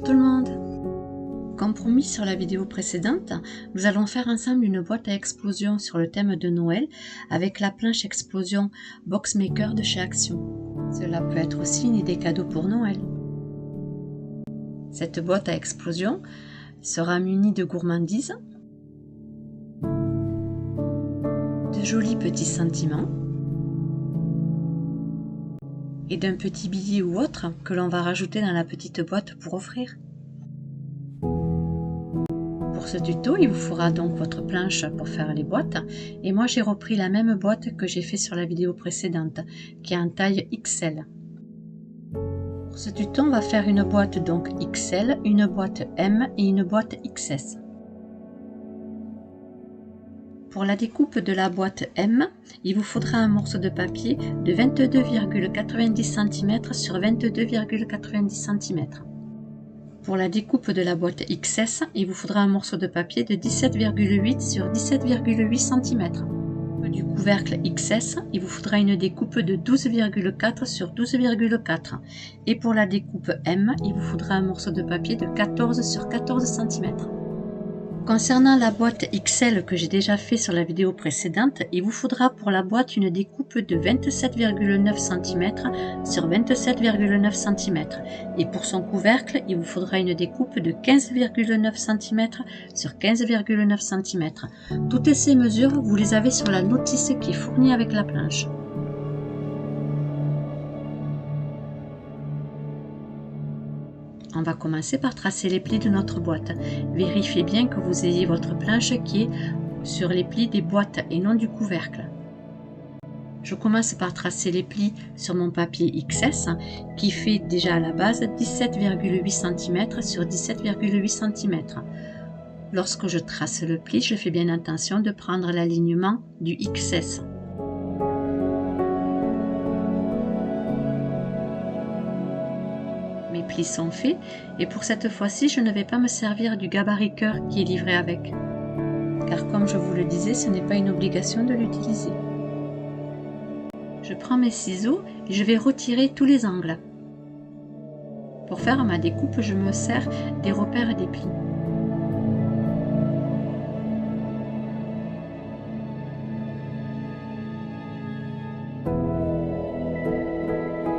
tout le monde! Comme promis sur la vidéo précédente, nous allons faire ensemble une boîte à explosion sur le thème de Noël avec la planche explosion Boxmaker de chez Action. Cela peut être aussi une idée cadeau pour Noël. Cette boîte à explosion sera munie de gourmandises, de jolis petits sentiments et d'un petit billet ou autre que l'on va rajouter dans la petite boîte pour offrir. Pour ce tuto, il vous faudra donc votre planche pour faire les boîtes et moi j'ai repris la même boîte que j'ai fait sur la vidéo précédente qui est en taille XL. Pour ce tuto, on va faire une boîte donc XL, une boîte M et une boîte XS. Pour la découpe de la boîte M, il vous faudra un morceau de papier de 22,90 cm sur 22,90 cm. Pour la découpe de la boîte XS, il vous faudra un morceau de papier de 17,8 sur 17,8 cm. Du couvercle XS, il vous faudra une découpe de 12,4 sur 12,4. Et pour la découpe M, il vous faudra un morceau de papier de 14 sur 14 cm. Concernant la boîte XL que j'ai déjà fait sur la vidéo précédente, il vous faudra pour la boîte une découpe de 27,9 cm sur 27,9 cm. Et pour son couvercle, il vous faudra une découpe de 15,9 cm sur 15,9 cm. Toutes ces mesures, vous les avez sur la notice qui est fournie avec la planche. On va commencer par tracer les plis de notre boîte. Vérifiez bien que vous ayez votre planche qui est sur les plis des boîtes et non du couvercle. Je commence par tracer les plis sur mon papier XS qui fait déjà à la base 17,8 cm sur 17,8 cm. Lorsque je trace le pli, je fais bien attention de prendre l'alignement du XS. Mes plis sont faits et pour cette fois-ci je ne vais pas me servir du gabarit cœur qui est livré avec, car comme je vous le disais, ce n'est pas une obligation de l'utiliser. Je prends mes ciseaux et je vais retirer tous les angles. Pour faire ma découpe, je me sers des repères des plis.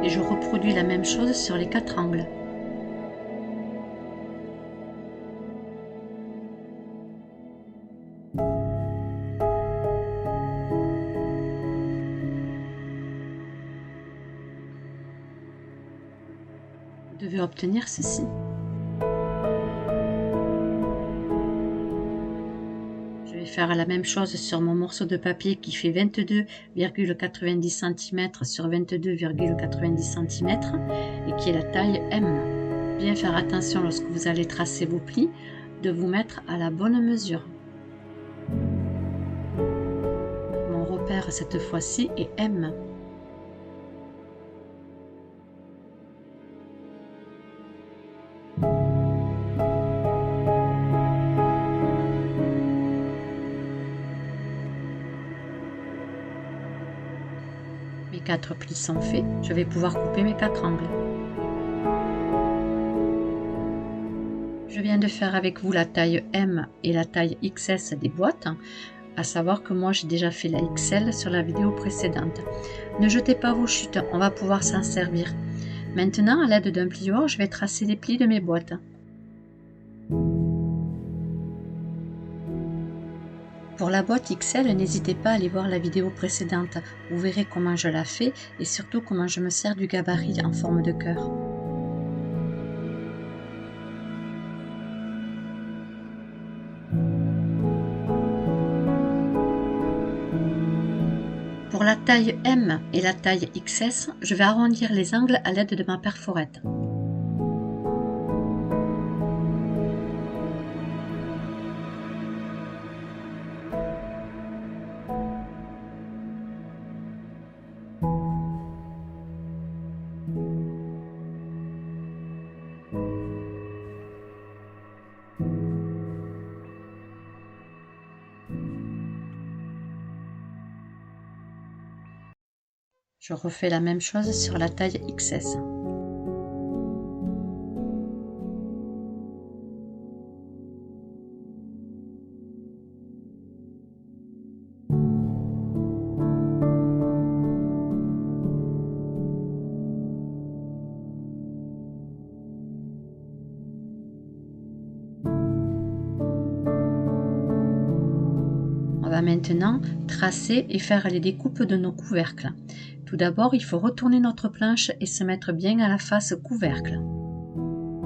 Et je reproduis la même chose sur les 4 angles. Vous devez obtenir ceci. Je vais faire la même chose sur mon morceau de papier qui fait 22,90 cm sur 22,90 cm et qui est la taille M. Bien faire attention lorsque vous allez tracer vos plis de vous mettre à la bonne mesure. Mon repère cette fois-ci est M. Mes 4 plis sont faits, je vais pouvoir couper mes 4 angles. Je viens de faire avec vous la taille M et la taille XS des boîtes, à savoir que moi j'ai déjà fait la XL sur la vidéo précédente. Ne jetez pas vos chutes, on va pouvoir s'en servir. Maintenant, à l'aide d'un plioir, je vais tracer les plis de mes boîtes. Pour la boîte XL, n'hésitez pas à aller voir la vidéo précédente. Vous verrez comment je la fais et surtout comment je me sers du gabarit en forme de cœur. Pour la taille M et la taille XS, je vais arrondir les angles à l'aide de ma perforette. Je refais la même chose sur la taille XS. va maintenant tracer et faire les découpes de nos couvercles. Tout d'abord, il faut retourner notre planche et se mettre bien à la face couvercle.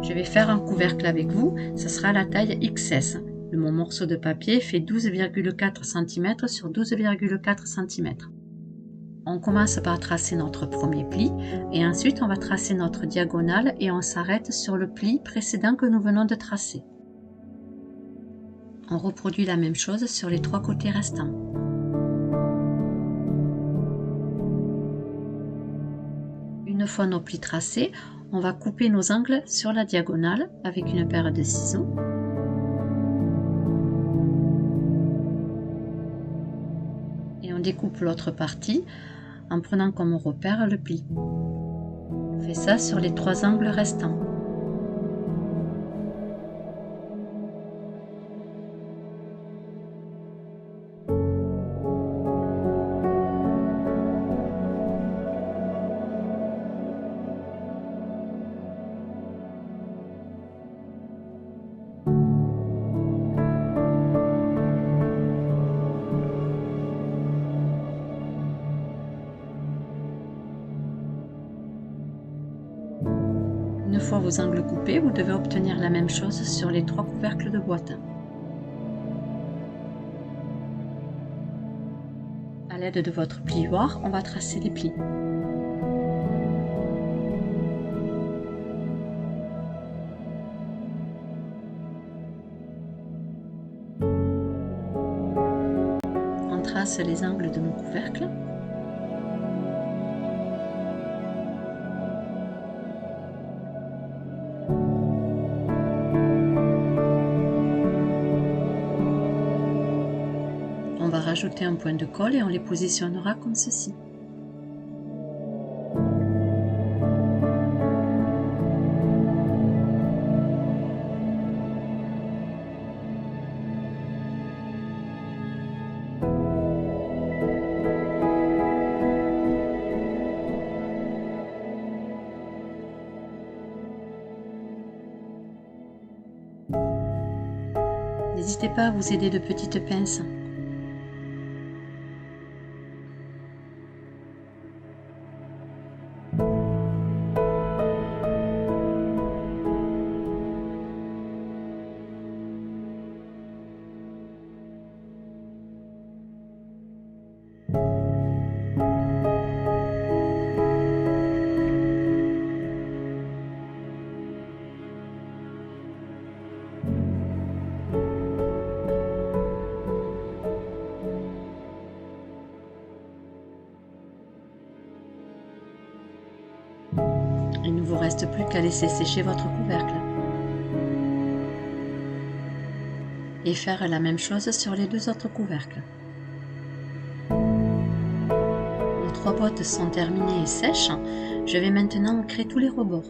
Je vais faire un couvercle avec vous, ce sera la taille XS. Mon morceau de papier fait 12,4 cm sur 12,4 cm. On commence par tracer notre premier pli et ensuite on va tracer notre diagonale et on s'arrête sur le pli précédent que nous venons de tracer. On reproduit la même chose sur les 3 côtés restants. Une fois nos plis tracés, on va couper nos angles sur la diagonale avec une paire de ciseaux. Et on découpe l'autre partie en prenant comme repère le pli. On fait ça sur les 3 angles restants. Une fois vos angles coupés, vous devez obtenir la même chose sur les 3 couvercles de boîte. À l'aide de votre plioir, on va tracer les plis. On trace les angles de nos couvercles. On va rajouter un point de colle et on les positionnera comme ceci. N'hésitez pas à vous aider de petites pinces. Il ne vous reste plus qu'à laisser sécher votre couvercle. Et faire la même chose sur les 2 autres couvercles. Nos 3 boîtes sont terminées et sèches. Je vais maintenant ancrer tous les rebords.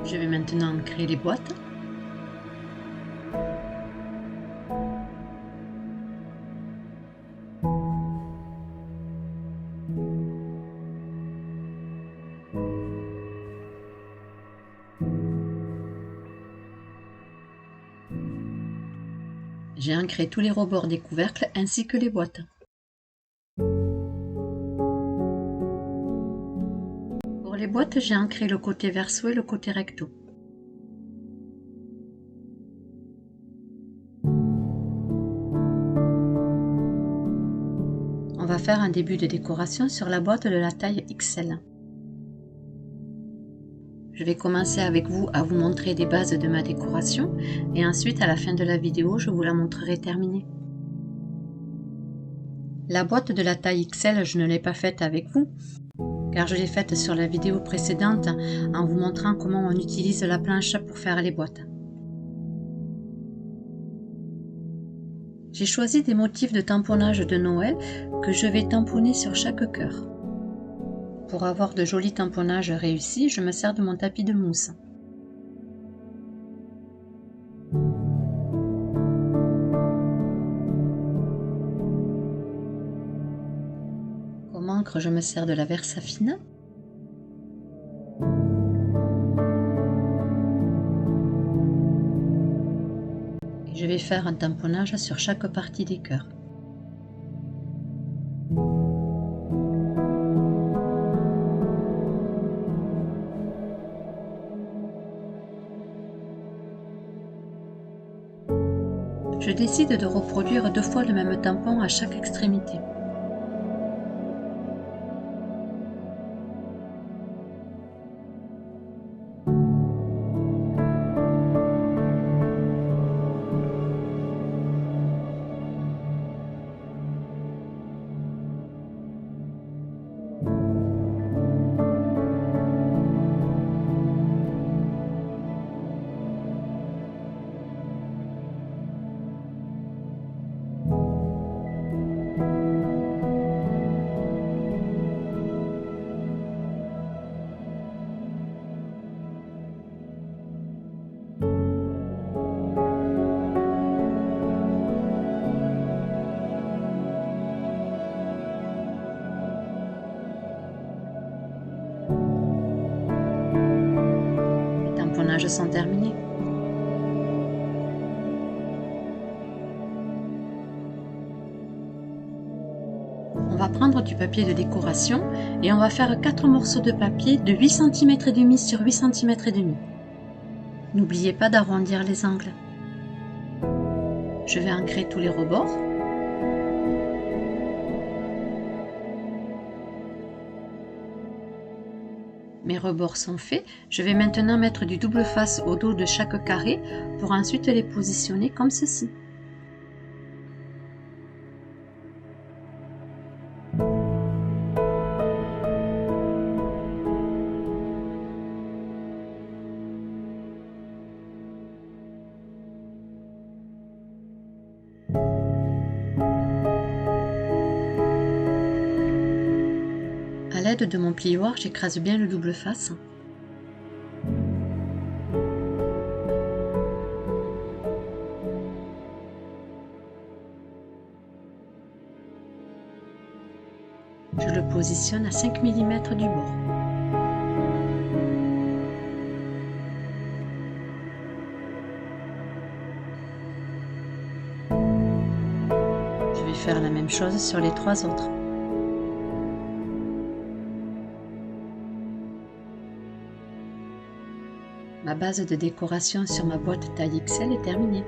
Je vais maintenant ancrer les boîtes. J'ai ancré tous les rebords des couvercles ainsi que les boîtes. Pour les boîtes, j'ai ancré le côté verso et le côté recto. On va faire un début de décoration sur la boîte de la taille XL. Je vais commencer avec vous à vous montrer des bases de ma décoration et ensuite à la fin de la vidéo je vous la montrerai terminée. La boîte de la taille XL, je ne l'ai pas faite avec vous, car je l'ai faite sur la vidéo précédente en vous montrant comment on utilise la planche pour faire les boîtes. J'ai choisi des motifs de tamponnage de Noël que je vais tamponner sur chaque cœur. Pour avoir de jolis tamponnages réussis, je me sers de mon tapis de mousse. Comme encre, je me sers de la Versafine. Et je vais faire un tamponnage sur chaque partie des cœurs. Je décide de reproduire 2 fois le même tampon à chaque extrémité. Sont terminés. On va prendre du papier de décoration et on va faire 4 morceaux de papier de 8 cm et demi sur 8 cm et demi. N'oubliez pas d'arrondir les angles. Je vais ancrer tous les rebords. Mes rebords sont faits, je vais maintenant mettre du double face au dos de chaque carré pour ensuite les positionner comme ceci. A l'aide de mon plioir, j'écrase bien le double face. Je le positionne à 5 mm du bord. Je vais faire la même chose sur les 3 autres. Ma base de décoration sur ma boîte taille XL est terminée.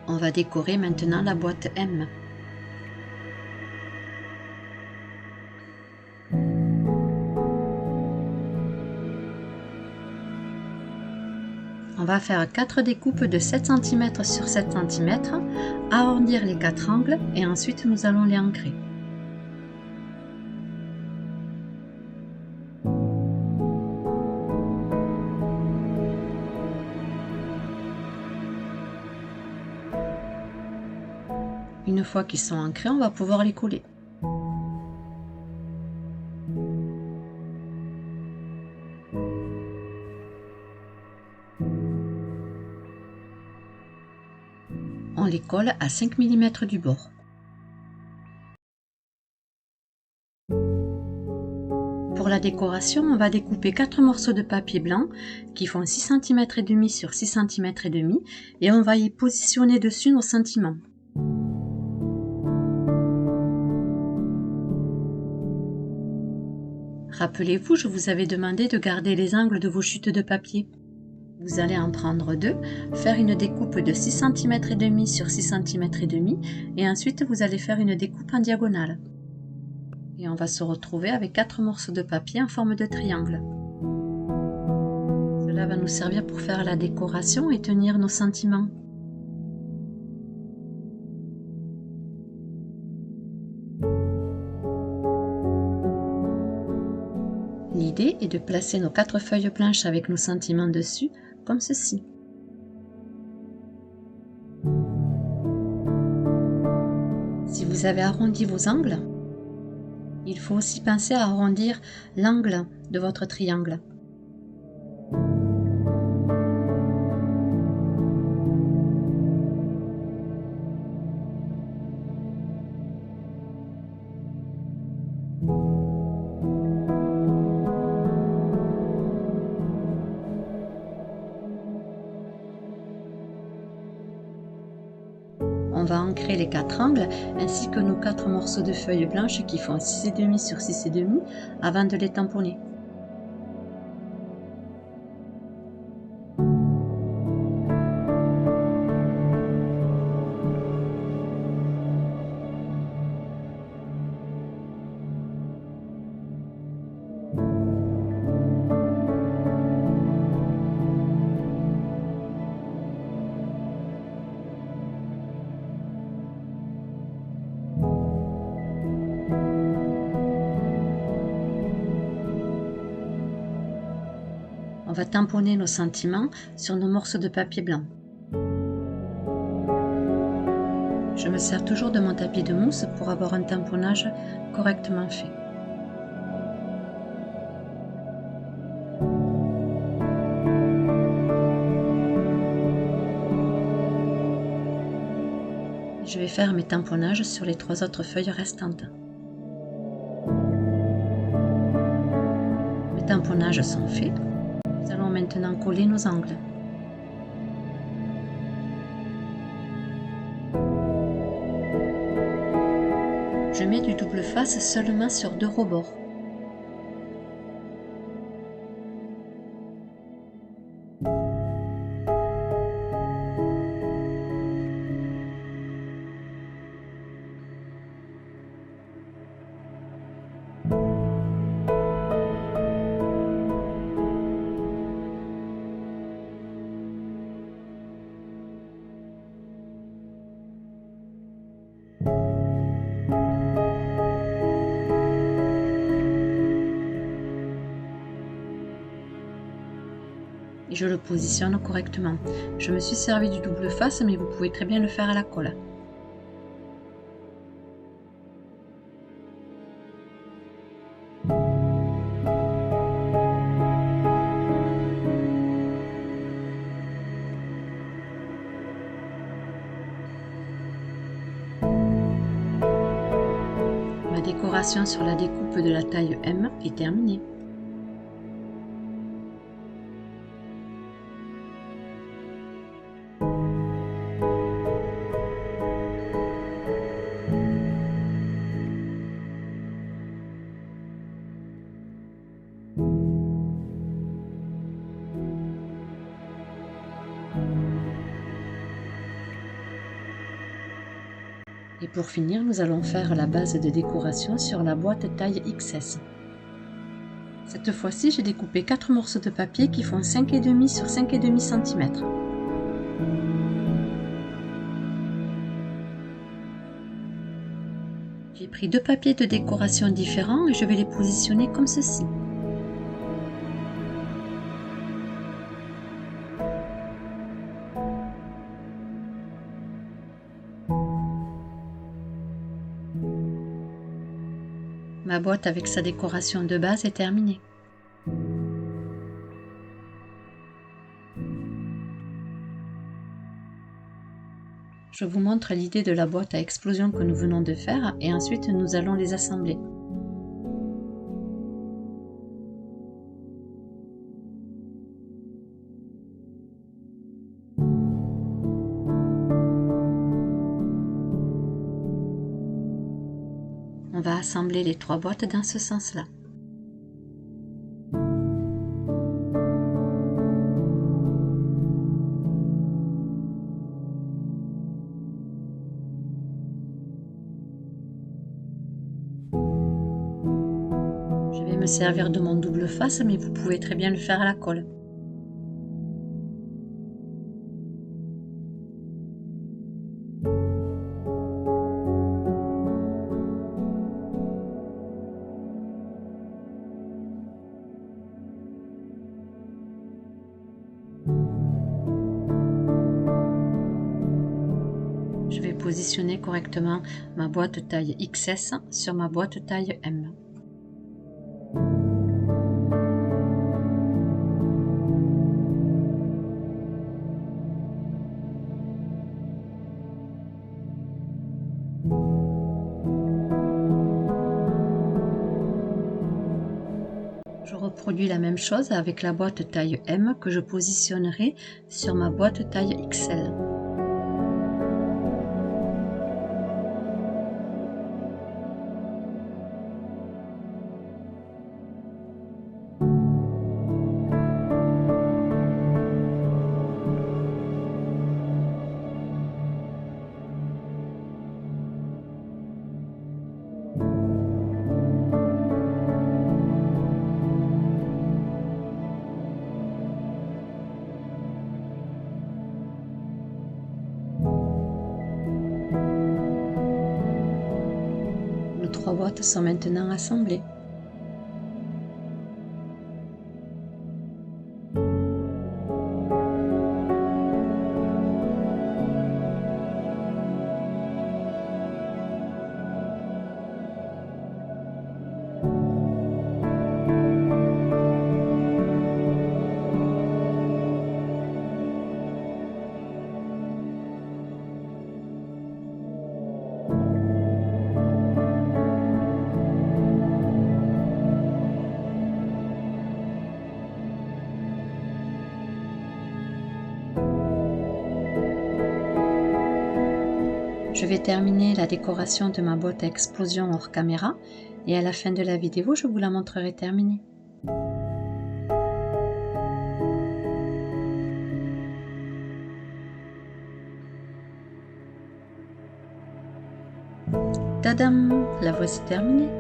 On va décorer maintenant la boîte M. On va faire 4 découpes de 7 cm sur 7 cm, arrondir les 4 angles et ensuite nous allons les ancrer. Une fois qu'ils sont ancrés, on va pouvoir les coller. On les colle à 5 mm du bord. Pour la décoration, on va découper 4 morceaux de papier blanc qui font 6 cm et demi sur 6 cm et demi et on va y positionner dessus nos sentiments. Rappelez-vous, je vous avais demandé de garder les angles de vos chutes de papier. Vous allez en prendre 2, faire une découpe de 6 cm et demi sur 6 cm et demi et ensuite vous allez faire une découpe en diagonale. Et on va se retrouver avec 4 morceaux de papier en forme de triangle. Cela va nous servir pour faire la décoration et tenir nos sentiments. L'idée est de placer nos 4 feuilles blanches avec nos sentiments dessus, comme ceci. Si vous avez arrondi vos angles, il faut aussi penser à arrondir l'angle de votre triangle. On va ancrer les 4 angles ainsi que nos 4 morceaux de feuilles blanches qui font 6,5 sur 6,5 avant de les tamponner. On va tamponner nos sentiments sur nos morceaux de papier blanc. Je me sers toujours de mon tapis de mousse pour avoir un tamponnage correctement fait. Je vais faire mes tamponnages sur les 3 autres feuilles restantes. Mes tamponnages sont faits. Nous allons maintenant coller nos angles. Je mets du double face seulement sur 2 rebords. Et je le positionne correctement. Je me suis servi du double face, mais vous pouvez très bien le faire à la colle. Ma décoration sur la découpe de la taille M est terminée. Et pour finir, nous allons faire la base de décoration sur la boîte taille XS. Cette fois-ci, j'ai découpé 4 morceaux de papier qui font 5,5 sur 5,5 cm. J'ai pris 2 papiers de décoration différents et je vais les positionner comme ceci. Ma boîte avec sa décoration de base est terminée. Je vous montre l'idée de la boîte à explosion que nous venons de faire et ensuite nous allons les assembler. On va assembler les 3 boîtes dans ce sens-là. vais me servir de mon double face, mais vous pouvez très bien le faire à la colle. Je vais positionner correctement ma boîte taille XS sur ma boîte taille M. Je reproduis la même chose avec la boîte taille M que je positionnerai sur ma boîte taille XL. Les 3 boîtes sont maintenant assemblées. Je vais terminer la décoration de ma boîte à explosion hors caméra et à la fin de la vidéo, je vous la montrerai terminée. Tadam! La voici terminée.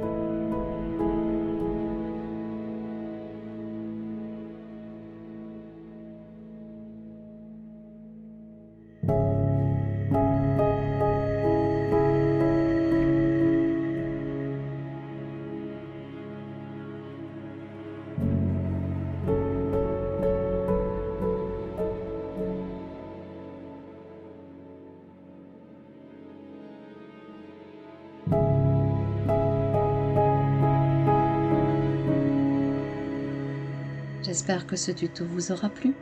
J'espère que ce tuto vous aura plu.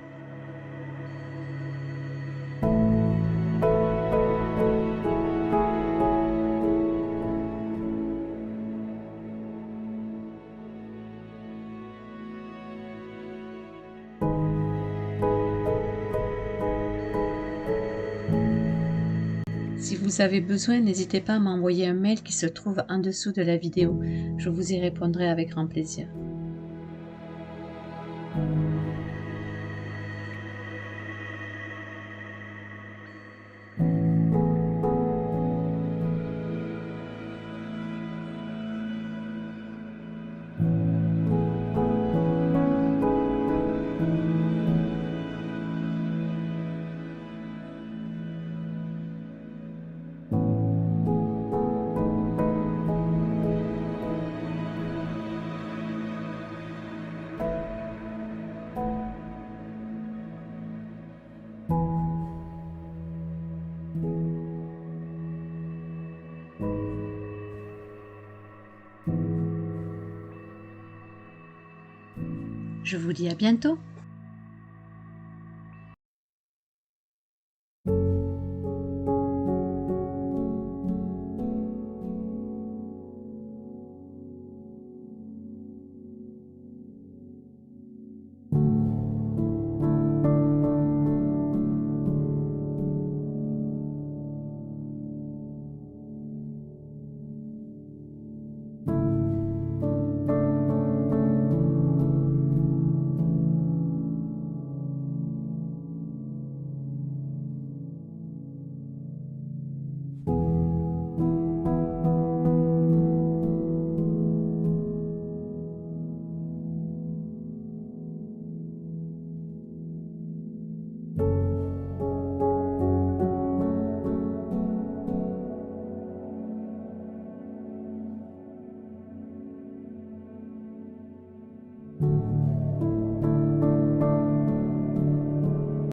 Si vous avez besoin, n'hésitez pas à m'envoyer un mail qui se trouve en dessous de la vidéo. Je vous y répondrai avec grand plaisir. Je vous dis à bientôt.